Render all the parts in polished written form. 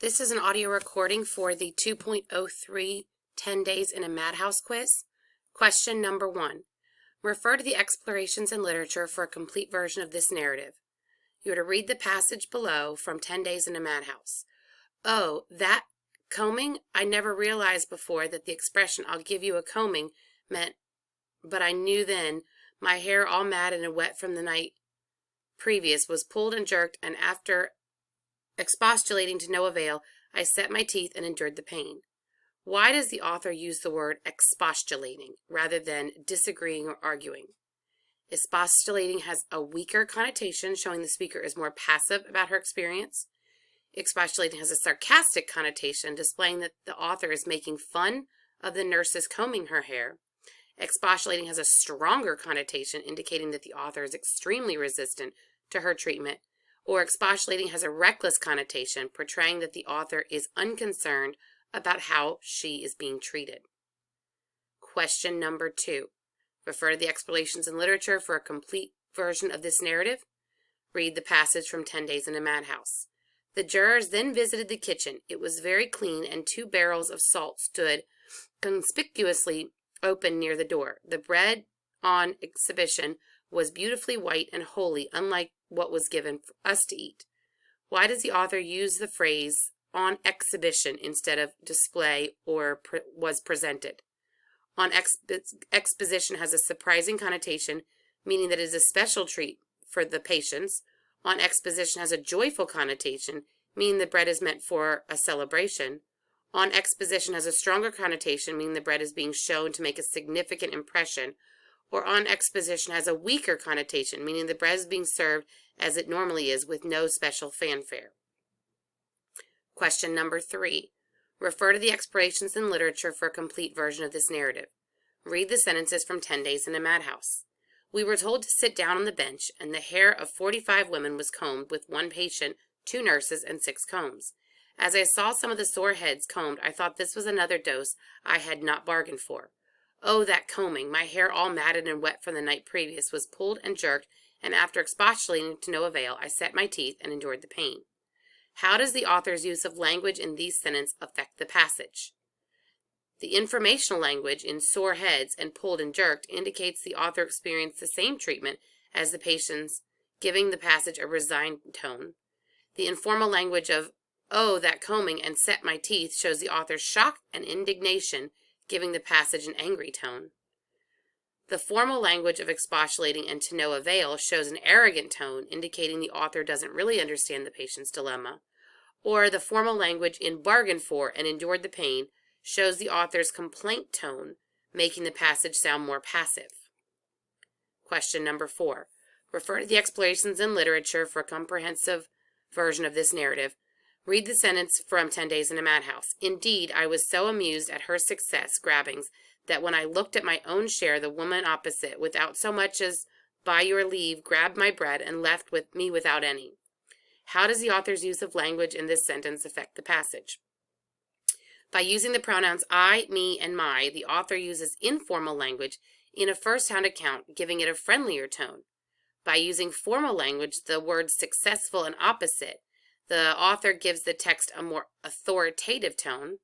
This is an audio recording for the 2.03 10 Days in a Madhouse quiz. Question number 1. Refer to the explorations in literature for a complete version of this narrative. You are to read the passage below from 10 Days in a Madhouse. Oh, that combing? I never realized before that the expression, "I'll give you a combing," meant, but I knew then, my hair all matted and wet from the night previous was pulled and jerked, and after expostulating to no avail, I set my teeth and endured the pain. Why does the author use the word expostulating rather than disagreeing or arguing? Expostulating has a weaker connotation, showing the speaker is more passive about her experience. Expostulating has a sarcastic connotation, displaying that the author is making fun of the nurses combing her hair. Expostulating has a stronger connotation, indicating that the author is extremely resistant to her treatment. Or expostulating has a reckless connotation, portraying that the author is unconcerned about how she is being treated. Question number 2. Refer to the explanations in literature for a complete version of this narrative. Read the passage from 10 Days in a Madhouse. The jurors then visited the kitchen. It was very clean, and 2 barrels of salt stood conspicuously open near the door. The bread on exhibition was beautifully white and holy, unlike what was given for us to eat. Why does the author use the phrase "on exhibition" instead of "display" or "was presented"? On exposition has a surprising connotation, meaning that it is a special treat for the patients. On exposition has a joyful connotation, meaning the bread is meant for a celebration. On exposition has a stronger connotation, meaning the bread is being shown to make a significant impression. Or on exposition has a weaker connotation, meaning the bread is being served as it normally is with no special fanfare. Question number 3. Refer to the explanations in literature for a complete version of this narrative. Read the sentences from 10 Days in a Madhouse. We were told to sit down on the bench, and the hair of 45 women was combed, with 1 patient, 2 nurses, and 6 combs. As I saw some of the sore heads combed, I thought this was another dose I had not bargained for. Oh, that combing! My hair all matted and wet from the night previous was pulled and jerked, and after expostulating to no avail, I set my teeth and endured the pain. How does the author's use of language in these sentences affect the passage? The informational language in sore heads and pulled and jerked indicates the author experienced the same treatment as the patients, giving the passage a resigned tone. The informal language of "oh, that combing" and "set my teeth" shows the author's shock and indignation, giving the passage an angry tone. The formal language of expostulating and "to no avail" shows an arrogant tone, indicating the author doesn't really understand the patient's dilemma. Or the formal language in "bargained for" and "endured the pain" shows the author's complaint tone, making the passage sound more passive. Question number 4. Refer to the explanations in literature for a comprehensive version of this narrative. Read the sentence from 10 Days in a Madhouse. Indeed, I was so amused at her success grabbings that when I looked at my own share, the woman opposite, without so much as "by your leave," grabbed my bread and left with me without any. How does the author's use of language in this sentence affect the passage? By using the pronouns I, me, and my, the author uses informal language in a first-hand account, giving it a friendlier tone. By using formal language, the words successful and opposite, the author gives the text a more authoritative tone.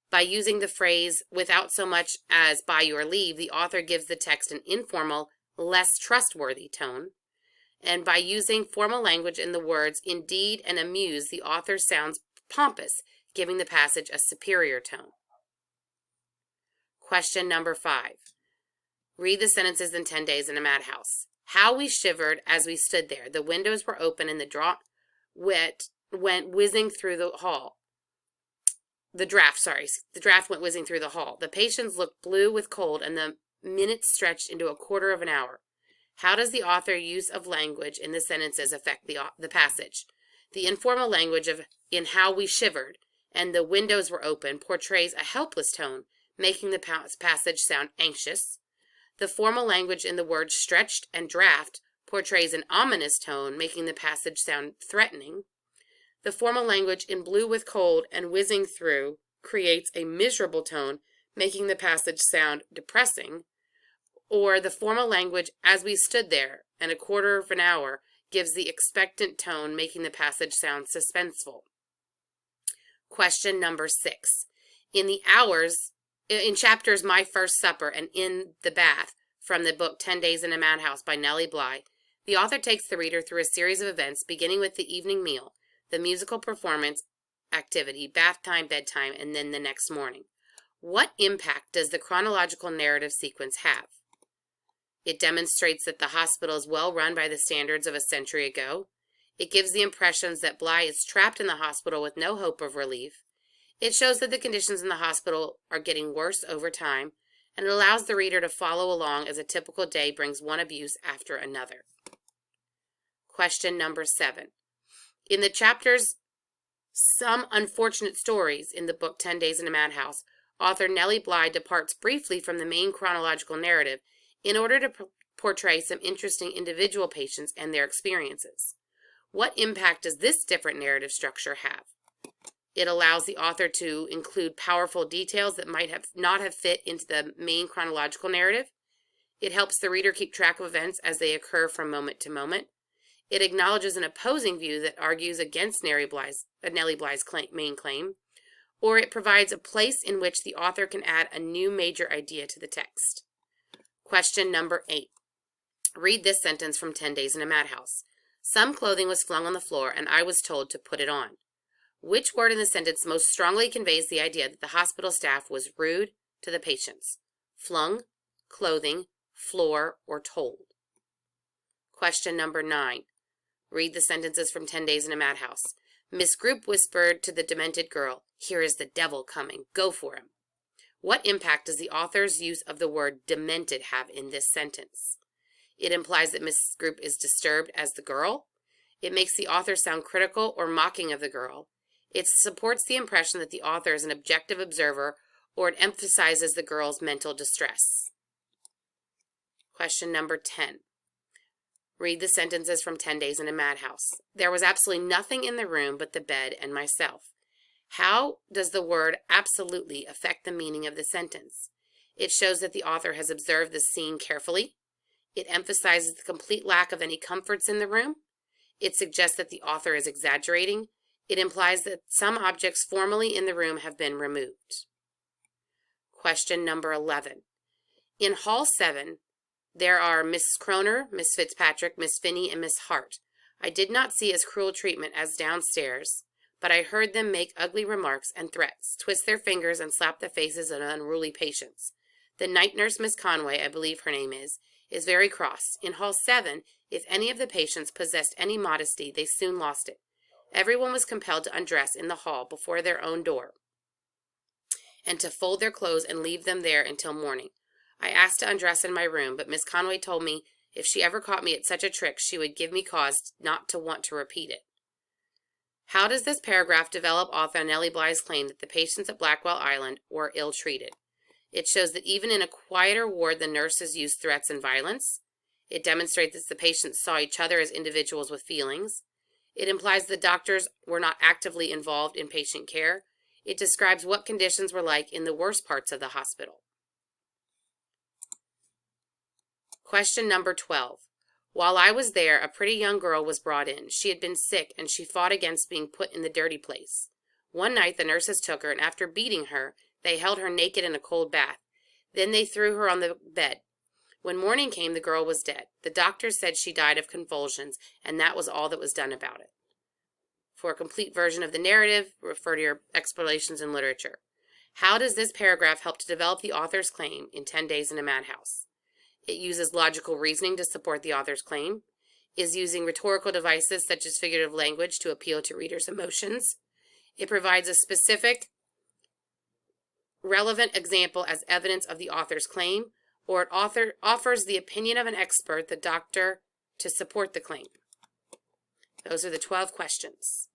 By using the phrase "without so much as by your leave," the author gives the text an informal, less trustworthy tone. And by using formal language in the words "indeed" and "amused," the author sounds pompous, giving the passage a superior tone. Question number 5. Read the sentences in 10 Days in a Madhouse. How we shivered as we stood there. The windows were open and the draft went whizzing through the hall. The draft went whizzing through the hall. The patients looked blue with cold, and the minutes stretched into a quarter of an hour. How does the author's use of language in the sentences affect the passage? The informal language of "in how we shivered" and "the windows were open" portrays a helpless tone, making the passage sound anxious. The formal language in the words "stretched" and "draft" portrays an ominous tone, making the passage sound threatening. The formal language in "blue with cold" and "whizzing through" creates a miserable tone, making the passage sound depressing. Or the formal language "as we stood there" and "a quarter of an hour" gives the expectant tone, making the passage sound suspenseful. Question number 6. In chapters My First Supper and In the Bath from the book 10 Days in a Madhouse by Nellie Bly, the author takes the reader through a series of events beginning with the evening meal, the musical performance, activity, bath time, bedtime, and then the next morning. What impact does the chronological narrative sequence have? It demonstrates that the hospital is well run by the standards of a century ago. It gives the impressions that Bly is trapped in the hospital with no hope of relief. It shows that the conditions in the hospital are getting worse over time, and it allows the reader to follow along as a typical day brings one abuse after another. Question number 7. In the chapters Some Unfortunate Stories in the book 10 Days in a Madhouse, author Nellie Bly departs briefly from the main chronological narrative in order to portray some interesting individual patients and their experiences. What impact does this different narrative structure have? It allows the author to include powerful details that might not have fit into the main chronological narrative. It helps the reader keep track of events as they occur from moment to moment. It acknowledges an opposing view that argues against Nellie Bly's main claim, or it provides a place in which the author can add a new major idea to the text. Question number 8. Read this sentence from 10 Days in a Madhouse. Some clothing was flung on the floor, and I was told to put it on. Which word in the sentence most strongly conveys the idea that the hospital staff was rude to the patients? Flung, clothing, floor, or told? Question number 9. Read the sentences from 10 Days in a Madhouse. Miss Group whispered to the demented girl, "Here is the devil coming. Go for him." What impact does the author's use of the word demented have in this sentence? It implies that Miss Group is disturbed as the girl. It makes the author sound critical or mocking of the girl. It supports the impression that the author is an objective observer, or it emphasizes the girl's mental distress. Question number 10. Read the sentences from 10 Days in a Madhouse. There was absolutely nothing in the room but the bed and myself. How does the word absolutely affect the meaning of the sentence? It shows that the author has observed the scene carefully. It emphasizes the complete lack of any comforts in the room. It suggests that the author is exaggerating. It implies that some objects formerly in the room have been removed. Question number 11. In Hall 7, there are Miss Croner, Miss Fitzpatrick, Miss Finney, and Miss Hart. I did not see as cruel treatment as downstairs, but I heard them make ugly remarks and threats, twist their fingers and slap the faces of unruly patients. The night nurse, Miss Conway, I believe her name is very cross. In Hall 7, if any of the patients possessed any modesty, they soon lost it. Everyone was compelled to undress in the hall before their own door, and to fold their clothes and leave them there until morning. I asked to undress in my room, but Miss Conway told me if she ever caught me at such a trick, she would give me cause not to want to repeat it. How does this paragraph develop author Nellie Bly's claim that the patients at Blackwell Island were ill-treated? It shows that even in a quieter ward, the nurses used threats and violence. It demonstrates that the patients saw each other as individuals with feelings. It implies the doctors were not actively involved in patient care. It describes what conditions were like in the worst parts of the hospital. Question number 12. While I was there, a pretty young girl was brought in. She had been sick, and she fought against being put in the dirty place. One night, the nurses took her, and after beating her, they held her naked in a cold bath. Then they threw her on the bed. When morning came, the girl was dead. The doctors said she died of convulsions, and that was all that was done about it. For a complete version of the narrative, refer to your explanations in literature. How does this paragraph help to develop the author's claim in 10 Days in a Madhouse? It uses logical reasoning to support the author's claim, is using rhetorical devices such as figurative language to appeal to readers' emotions. It provides a specific, relevant example as evidence of the author's claim, or it offers the opinion of an expert, the doctor, to support the claim. Those are the 12 questions.